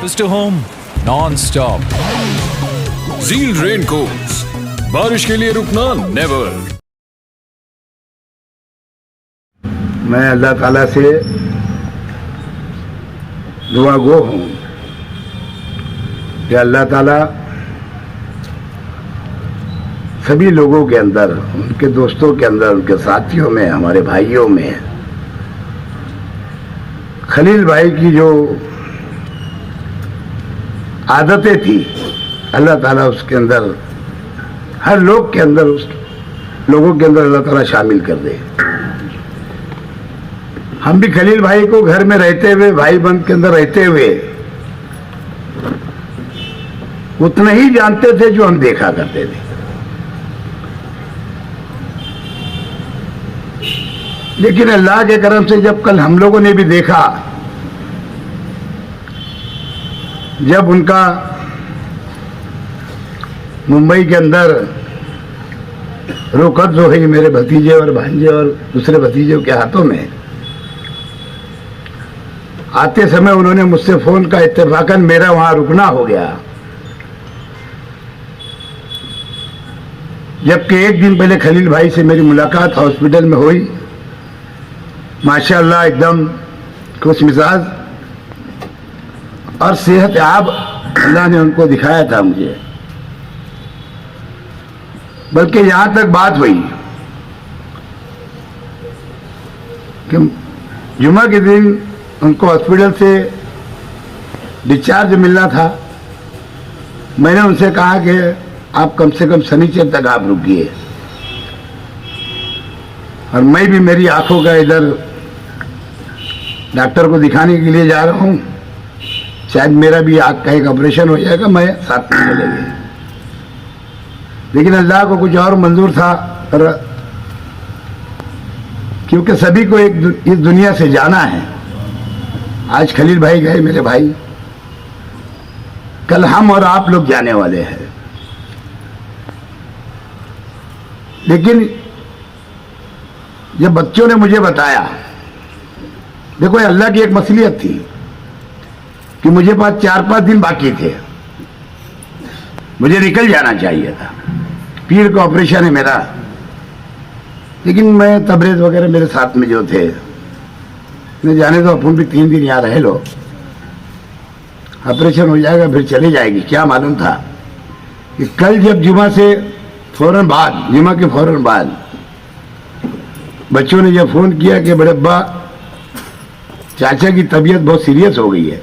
Close to home, non-stop. Zeal Raincoats, बारिश के लिए रुकना नेवर। मैं अल्लाह ताला से दुआ गो हूँ कि अल्लाह ताला सभी लोगों के अंदर, उनके दोस्तों के अंदर, उनके साथियों में, हमारे भाइयों में खलील भाई की जो आदतें थी, अल्लाह ताला उसके अंदर, हर लोग के अंदर, उस लोगों के अंदर अल्लाह ताला शामिल कर दे। हम भी खलील भाई को घर में रहते हुए, भाई बंद के अंदर रहते हुए उतना ही जानते थे जो हम देखा करते थे। लेकिन अल्लाह के करम से जब कल हम लोगों ने भी देखा, जब उनका मुंबई के अंदर रोकत हो गई मेरे भतीजे और भांजे और दूसरे भतीजों के हाथों में, आते समय उन्होंने मुझसे फोन का, इत्तेफाकन मेरा वहां रुकना हो गया। जबकि एक दिन पहले खलील भाई से मेरी मुलाकात हॉस्पिटल में हुई। माशाअल्लाह एकदम खुश मिजाज और सेहत याब अल्लाह ने उनको दिखाया था मुझे। बल्कि यहां तक बात हुई कि जुमा के दिन उनको हॉस्पिटल से डिस्चार्ज मिलना था। मैंने उनसे कहा कि आप कम से कम शनिचर तक आप रुकिए, और मैं भी मेरी आंखों का इधर डॉक्टर को दिखाने के लिए जा रहा हूं। शायद मेरा भी आंख का एक ऑपरेशन हो जाएगा, मैं साथ में चले गए। लेकिन अल्लाह को कुछ और मंजूर था, और क्योंकि सभी को एक इस दुनिया से जाना है। आज खलील भाई गए मेरे भाई, कल हम और आप लोग जाने वाले हैं। लेकिन जब बच्चों ने मुझे बताया, देखो अल्लाह की एक मसलियत थी कि मुझे पास 4-5 दिन बाकी थे, मुझे निकल जाना चाहिए था। पीर का ऑपरेशन है मेरा, लेकिन मैं तबरेज वगैरह मेरे साथ में जो थे, मैं जाने दो, अपन भी 3 दिन यहाँ रह लो, ऑपरेशन हो जाएगा फिर चले जाएगी। क्या मालूम था कि कल जब जुमा से फौरन बाद, जुमा के फौरन बाद बच्चों ने जब फोन किया कि बड़े अब्बा चाचा की तबीयत बहुत सीरियस हो गई है,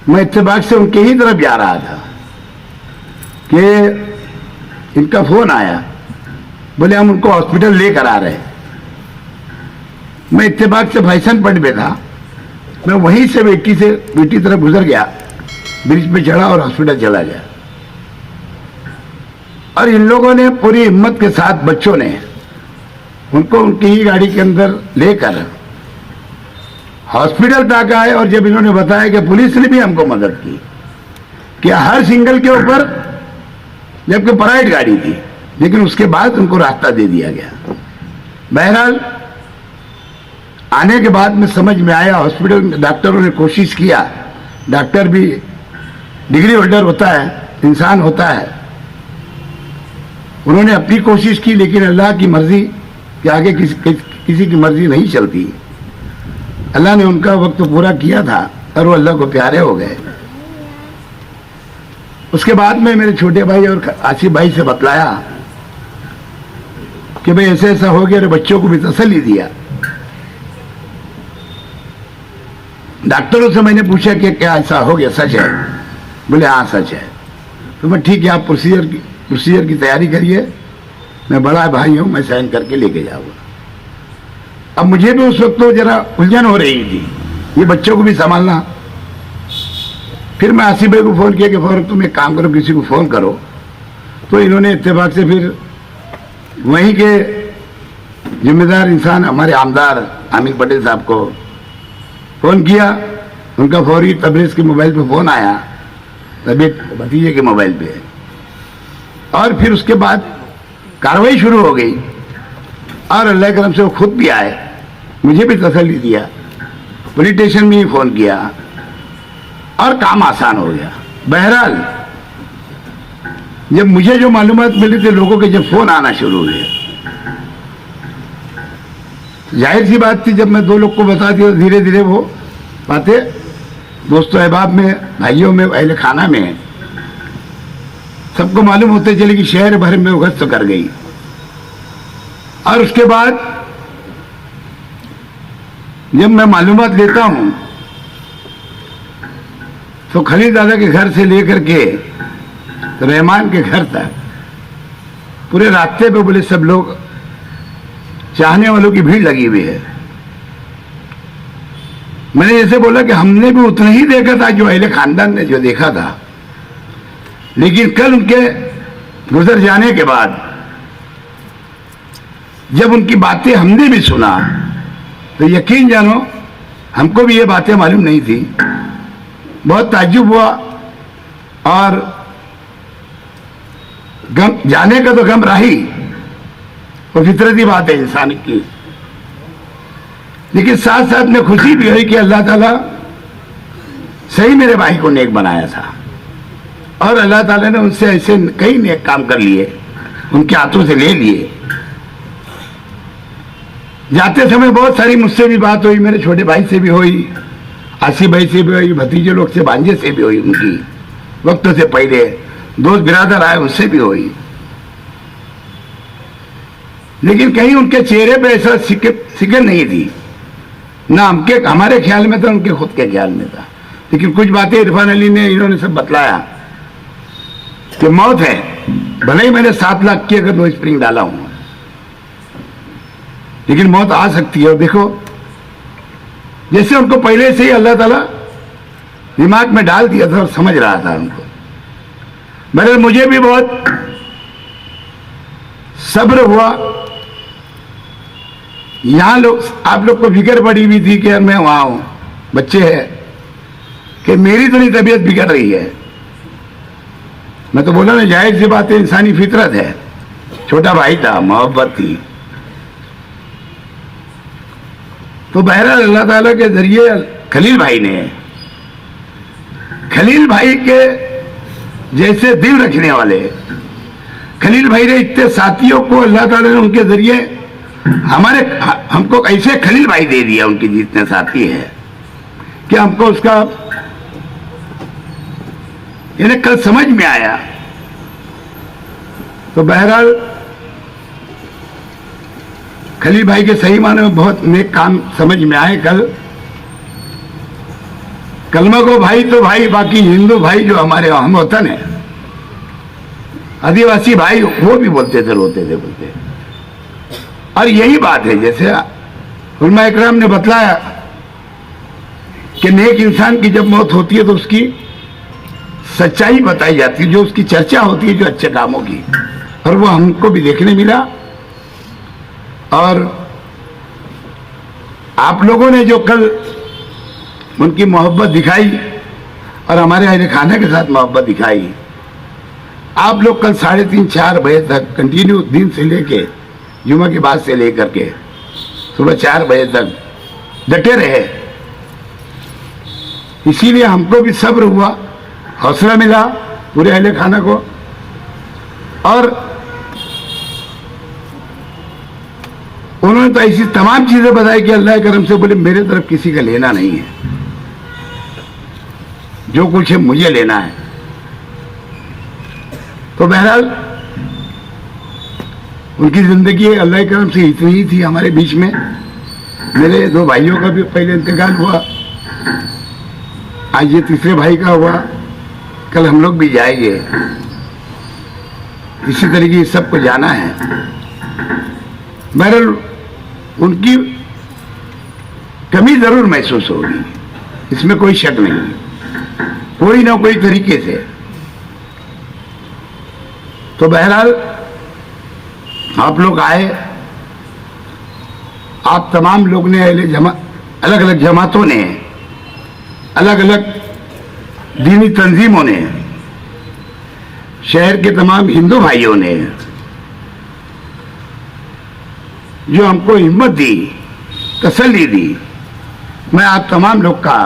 मैं इत्तेफाक से उनके ही तरफ जा रहा था कि इनका फोन आया, बोले हम उनको हॉस्पिटल लेकर आ रहे हैं। मैं इत्तेफाक से फैशन पॉइंट पे था, मैं वहीं से बेटी तरफ गुजर गया, ब्रिज पे चढ़ा और हॉस्पिटल चला गया। और इन लोगों ने पूरी हिम्मत के साथ, बच्चों ने उनको उनकी ही गाड़ी के अंदर लेकर हॉस्पिटल तक आए। और जब इन्होंने बताया कि पुलिस ने भी हमको मदद की कि हर सिंगल के ऊपर, जबकि प्राइवेट गाड़ी थी, लेकिन उसके बाद उनको रास्ता दे दिया गया। बहरहाल आने के बाद में समझ में आया, हॉस्पिटल में डॉक्टरों ने कोशिश किया, डॉक्टर भी डिग्री होल्डर होता है, इंसान होता है, उन्होंने अपनी कोशिश की, लेकिन अल्लाह की मर्जी के आगे किसी की मर्जी नहीं चलती। अल्लाह ने उनका वक्त पूरा किया था और वो अल्लाह को प्यारे हो गए। उसके बाद में मेरे छोटे भाई और आसिफ भाई से बतलाया कि भाई ऐसे ऐसा हो गया, और बच्चों को भी तसल्ली दिया। डॉक्टरों से मैंने पूछा कि क्या ऐसा हो गया, सच है? बोले हाँ सच है। तो मैं ठीक है, आप प्रोसीजर की तैयारी करिए, मैं बड़ा भाई हूं, मैं साइन करके लेके जाऊंगा। अब मुझे भी उस वक्त तो जरा उलझन हो रही थी, ये बच्चों को भी संभालना। फिर मैं आसिफ भाई को फोन किया कि फौरन तुम एक काम करो, किसी को फोन करो। तो इन्होंने इत्तेफाक से फिर वहीं के जिम्मेदार इंसान, हमारे आमदार आमिर पटेल साहब को फोन किया। उनका फौरी तबरेज के मोबाइल पे फोन आया, तबीयत भतीजे के मोबाइल पे, और फिर उसके बाद कार्रवाई शुरू हो गई। और अल्लाह के करम से वो खुद भी आए, मुझे भी तसल्ली दिया, पुलिस स्टेशन में ही फ़ोन किया और काम आसान हो गया। बहरहाल जब मुझे जो मालूमात मिली थी, लोगों के जब फोन आना शुरू हुए, जाहिर सी बात थी, जब मैं 2 लोग को बता दिया, धीरे धीरे वो बातें दोस्तों अहबाब में, भाइयों में, अहले खाना में सबको मालूम होते चले कि शहर भर में वो गश्त कर गई। और उसके बाद जब मैं मालूमात लेता हूं तो खलील दादा के घर से लेकर के रहमान के घर तक पूरे रास्ते पे बोले सब लोग, चाहने वालों की भीड़ लगी हुई है। मैंने जैसे बोला कि हमने भी उतना ही देखा था जो अहले खानदान ने जो देखा था, लेकिन कल उनके गुजर जाने के बाद जब उनकी बातें हमने भी सुना तो यकीन जानो हमको भी ये बातें मालूम नहीं थी। बहुत ताज्जुब हुआ और गम, जाने का तो गम रही, वो फितरती बात है इंसान की, लेकिन साथ साथ में खुशी भी हुई कि अल्लाह ताला सही मेरे भाई को नेक बनाया था और अल्लाह ताला ने उनसे ऐसे कई नेक काम कर लिए, उनके हाथों से ले लिए। जाते समय बहुत सारी मुझसे भी बात हुई, मेरे छोटे भाई से भी हुई, आसिफ भाई से भी हुई, भतीजे लोग से, भांजे से भी हुई, उनकी वक्त से पहले दोस्त बिरादर आए उनसे भी हुई, लेकिन कहीं उनके चेहरे पे ऐसा सिकन नहीं थी, ना हमारे ख्याल में था, उनके खुद के ख्याल में था। लेकिन कुछ बातें इरफान अली ने, इन्होंने सब बतलाया कि मौत है, भले ही मैंने 7 लाख की अगर नो स्प्रिंग डाला हूं, लेकिन मौत आ सकती है। और देखो जैसे उनको पहले से ही अल्लाह ताला दिमाग में डाल दिया था और समझ रहा था उनको। मगर मुझे भी बहुत सब्र हुआ। यहां लोग, आप लोग को फिक्र पड़ी हुई थी कि मैं वहां हूं, बच्चे हैं, कि मेरी तो नहीं तबीयत बिगड़ रही है। मैं तो बोला ना, जाहिर सी बात है, इंसानी फितरत है। छोटा भाई था, मोहब्बत थी। तो बहरहाल अल्लाह ताला के जरिए खलील भाई ने, खलील भाई के जैसे दिल रखने वाले खलील भाई ने इतने साथियों को अल्लाह ताला ने उनके जरिए हमको ऐसे खलील भाई दे दिया, उनके जितने साथी हैं, कि हमको उसका इन्हें कल समझ में आया। तो बहरहाल खलील भाई के सही माने में बहुत नेक काम समझ में आए। कल कलमा को भाई तो भाई, बाकी हिंदू भाई जो हमारे हम वतन है, आदिवासी भाई, वो भी बोलते थे, रोते थे, बोलते। और यही बात है, जैसे उलमा इकराम ने बतलाया कि नेक इंसान की जब मौत होती है तो उसकी सच्चाई बताई जाती है, जो उसकी चर्चा होती है, जो अच्छे कामों की, और वो हमको भी देखने मिला। और आप लोगों ने जो कल उनकी मोहब्बत दिखाई और हमारे अहले खाना के साथ मोहब्बत दिखाई, आप लोग कल 3:30-4 बजे तक कंटिन्यू, दिन से लेके जुमा के बाद से लेकर के सुबह 4 बजे तक डटे रहे। इसीलिए हमको भी सब्र हुआ, हौसला मिला पूरे अहले खाना को। और उन्होंने तो ऐसी तमाम चीजें बताई कि अल्लाह करम से बोले, मेरे तरफ किसी का लेना नहीं है, जो कुछ है मुझे लेना है। तो बहरहाल उनकी जिंदगी अल्लाह करम से इतनी ही थी हमारे बीच में। मेरे 2 भाइयों का भी पहले इंतकाल हुआ, आज ये तीसरे भाई का हुआ, कल हम लोग भी जाएंगे। इसी तरीके सबको जाना है। बहरहाल उनकी कमी जरूर महसूस होगी, इसमें कोई शक नहीं, कोई ना कोई तरीके से। तो बहरहाल आप लोग आए, आप तमाम लोग ने, अलग अलग जमातों ने, अलग अलग दीनी तंजीमों ने, शहर के तमाम हिंदू भाइयों ने जो हमको हिम्मत दी, तसल्ली दी, मैं आप तमाम लोग का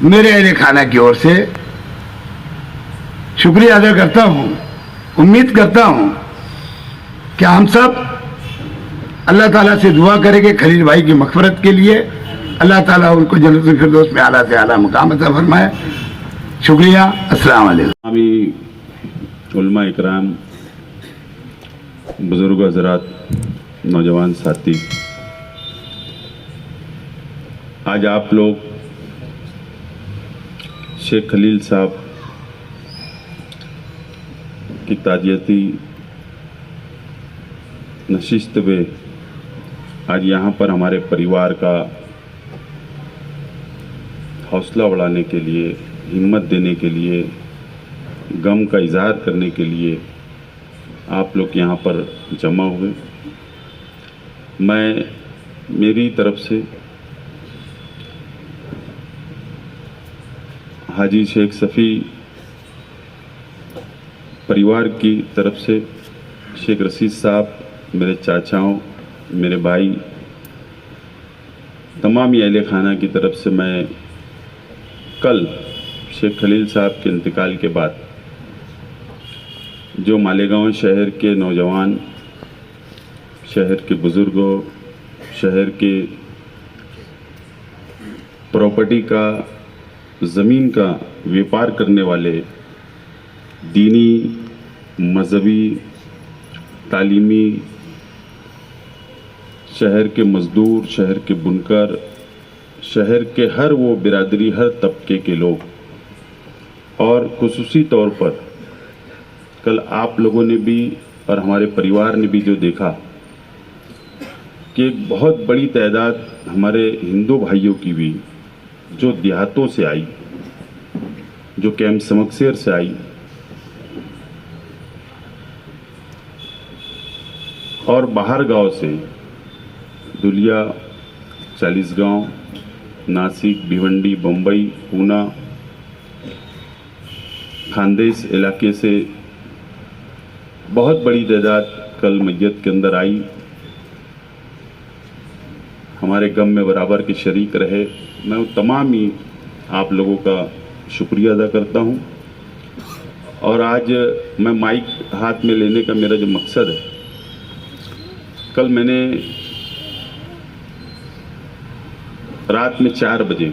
मेरे अहले खाना की ओर से शुक्रिया अदा करता हूं। उम्मीद करता हूं कि हम सब अल्लाह ताला से दुआ करेंगे खलील भाई की मग़फ़िरत के लिए। अल्लाह ताला उनको जन्नतुल फिरदौस में आला से आला मुकाम अता फरमाए। शुक्रिया। अस्सलाम वालेकुम। आमी उलमा इकराम, बुजुर्ग हजरात, नौजवान साथी, आज आप लोग शेख खलील साहब की ताज़ियती नशिस्त में आज यहाँ पर हमारे परिवार का हौसला बढ़ाने के लिए, हिम्मत देने के लिए, गम का इजहार करने के लिए आप लोग यहाँ पर जमा हुए। मैं मेरी तरफ से हाजी शेख सफ़ी परिवार की तरफ से, शेख रशीद साहब, मेरे चाचाओं, मेरे भाई, तमाम अहले खाना की तरफ से मैं कल शेख खलील साहब के इंतकाल के बाद जो मालेगांव शहर के नौजवान, शहर के बुज़ुर्गों, शहर के प्रॉपर्टी का, ज़मीन का व्यापार करने वाले, दीनी, मजहबी, तालीमी, शहर के मज़दूर, शहर के बुनकर, शहर के हर वो बिरादरी, हर तबके के लोग, और खुसूसी तौर पर कल आप लोगों ने भी और हमारे परिवार ने भी जो देखा कि एक बहुत बड़ी तादाद हमारे हिंदू भाइयों की भी जो देहातों से आई, जो कैंप समकसेर से आई और बाहर गांव से, दुलिया, चालीसगांव, नासिक, भिवंडी, बम्बई, पूना, खानदेश इलाके से बहुत बड़ी तादाद कल मैयत के अंदर आई, हमारे गम में बराबर के शरीक रहे। मैं उन तमाम ही आप लोगों का शुक्रिया अदा करता हूं। और आज मैं माइक हाथ में लेने का मेरा जो मकसद है, कल मैंने रात में 4 बजे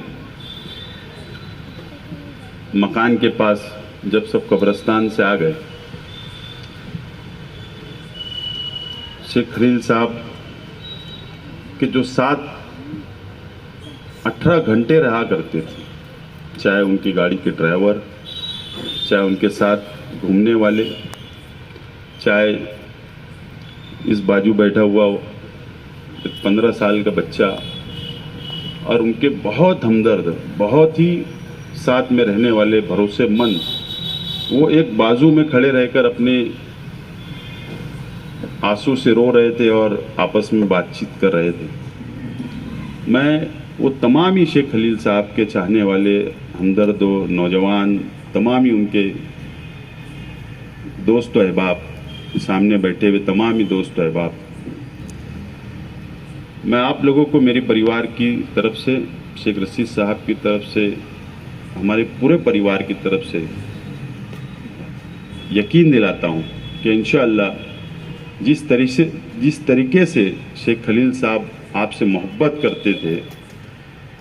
मकान के पास जब सब कब्रिस्तान से आ गए, शेख खलील साहब के जो साथ 18 घंटे रहा करते थे, चाहे उनकी गाड़ी के ड्राइवर, चाहे उनके साथ घूमने वाले, चाहे इस बाजू बैठा हुआ एक 15 साल का बच्चा, और उनके बहुत हमदर्द, बहुत ही साथ में रहने वाले, भरोसेमंद, वो एक बाजू में खड़े रहकर अपने आंसू से रो रहे थे और आपस में बातचीत कर रहे थे। मैं वो तमाम ही शेख खलील साहब के चाहने वाले, हमदर्द, नौजवान, तमाम ही उनके दोस्त अहबाब, सामने बैठे हुए तमाम ही दोस्त अहबाब, मैं आप लोगों को मेरे परिवार की तरफ से, शेख रशीद साहब की तरफ से, हमारे पूरे परिवार की तरफ से यकीन दिलाता हूँ कि इंशाअल्लाह जिस तरीके से शेख खलील साहब आपसे मोहब्बत करते थे,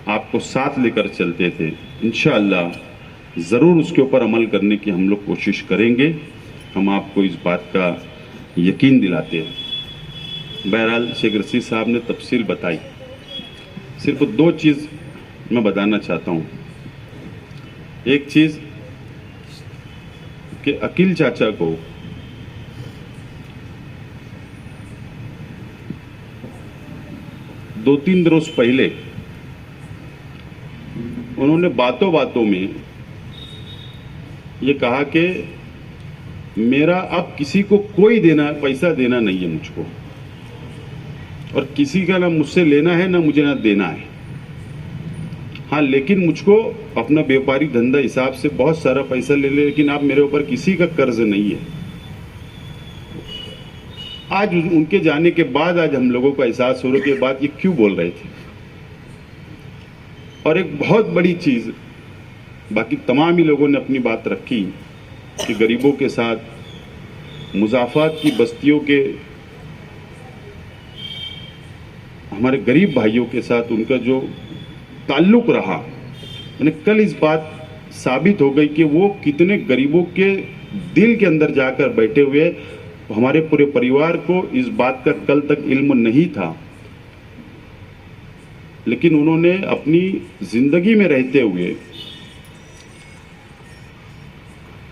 आपको साथ लेकर चलते थे, इंशाअल्लाह ज़रूर उसके ऊपर अमल करने की हम लोग कोशिश करेंगे। हम आपको इस बात का यकीन दिलाते हैं। बहरहाल शेख रशीद साहब ने तफसील बताई, सिर्फ 2 चीज़ मैं बताना चाहता हूँ। एक चीज़ कि अकील चाचा को दो 3 रोज पहले उन्होंने बातों बातों में ये कहा कि मेरा अब किसी को कोई पैसा देना नहीं है मुझको, और किसी का ना मुझसे लेना है, ना मुझे ना देना है। हाँ, लेकिन मुझको अपना व्यापारी धंधा हिसाब से बहुत सारा पैसा ले ले, लेकिन आप मेरे ऊपर किसी का कर्ज नहीं है। आज उनके जाने के बाद आज हम लोगों को एहसास होने के बाद ये क्यों बोल रहे थे। और एक बहुत बड़ी चीज़ बाकी तमाम ही लोगों ने अपनी बात रखी कि गरीबों के साथ, मुज़ाफ़ात की बस्तियों के हमारे गरीब भाइयों के साथ उनका जो ताल्लुक़ रहा, यानी कल इस बात साबित हो गई कि वो कितने गरीबों के दिल के अंदर जाकर बैठे हुए। हमारे पूरे परिवार को इस बात का कल तक इल्म नहीं था, लेकिन उन्होंने अपनी जिंदगी में रहते हुए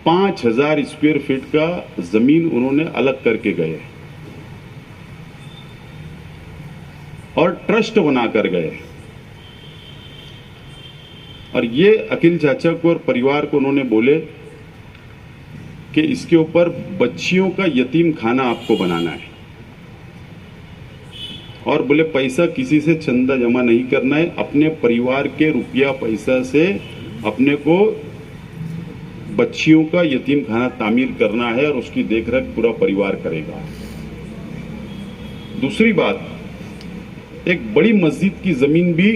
5000 स्क्वायर फीट का जमीन उन्होंने अलग करके गए और ट्रस्ट बनाकर गए। और ये अखिल चाचा को और परिवार को उन्होंने बोले कि इसके ऊपर बच्चियों का यतीम खाना आपको बनाना है, और बोले पैसा किसी से चंदा जमा नहीं करना है, अपने परिवार के रुपया पैसा से अपने को बच्चियों का यतीम खाना तामीर करना है और उसकी देखरेख पूरा परिवार करेगा। दूसरी बात, एक बड़ी मस्जिद की जमीन भी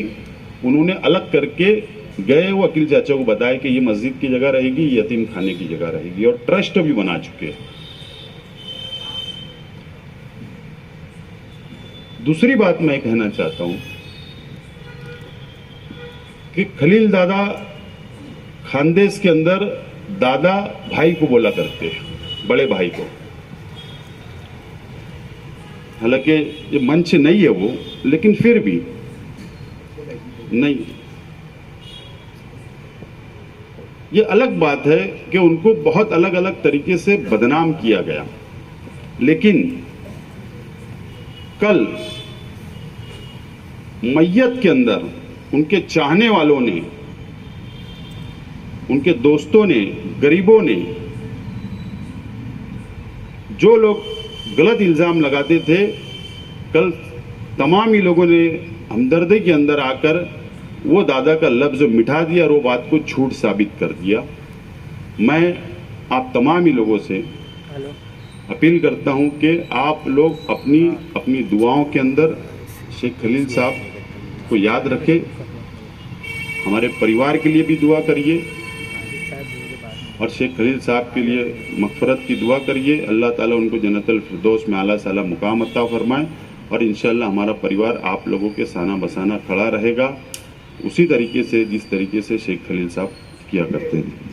उन्होंने अलग करके गए। वो अकील चाचा को बताया कि ये मस्जिद की जगह रहेगी, यतीम खाने की जगह रहेगी, और ट्रस्ट भी बना चुके हैं। दूसरी बात मैं कहना चाहता हूं कि खलील दादा खानदेश के अंदर दादा भाई को बोला करते हैं, बड़े भाई को। हालांकि ये मंच नहीं है वो, लेकिन फिर भी नहीं, ये अलग बात है कि उनको बहुत अलग अलग तरीके से बदनाम किया गया। लेकिन कल मैयत के अंदर उनके चाहने वालों ने, उनके दोस्तों ने, गरीबों ने, जो लोग गलत इल्जाम लगाते थे, कल तमाम ही लोगों ने हमदर्दी के अंदर आकर वो दादा का लफ्ज मिटा दिया और वो बात को झूठ साबित कर दिया। मैं आप तमाम ही लोगों से अपील करता हूं कि आप लोग अपनी अपनी दुआओं के अंदर शेख खलील साहब को याद रखें, हमारे परिवार के लिए भी दुआ करिए और शेख खलील साहब के लिए मग़फ़िरत की दुआ करिए। अल्लाह ताला उनको जन्नतुल फिरदौस में आला साला मुकाम अता फरमाए, और इंशाअल्लाह हमारा परिवार आप लोगों के साना बसाना खड़ा रहेगा, उसी तरीके से जिस तरीके से शेख खलील साहब किया करते हैं।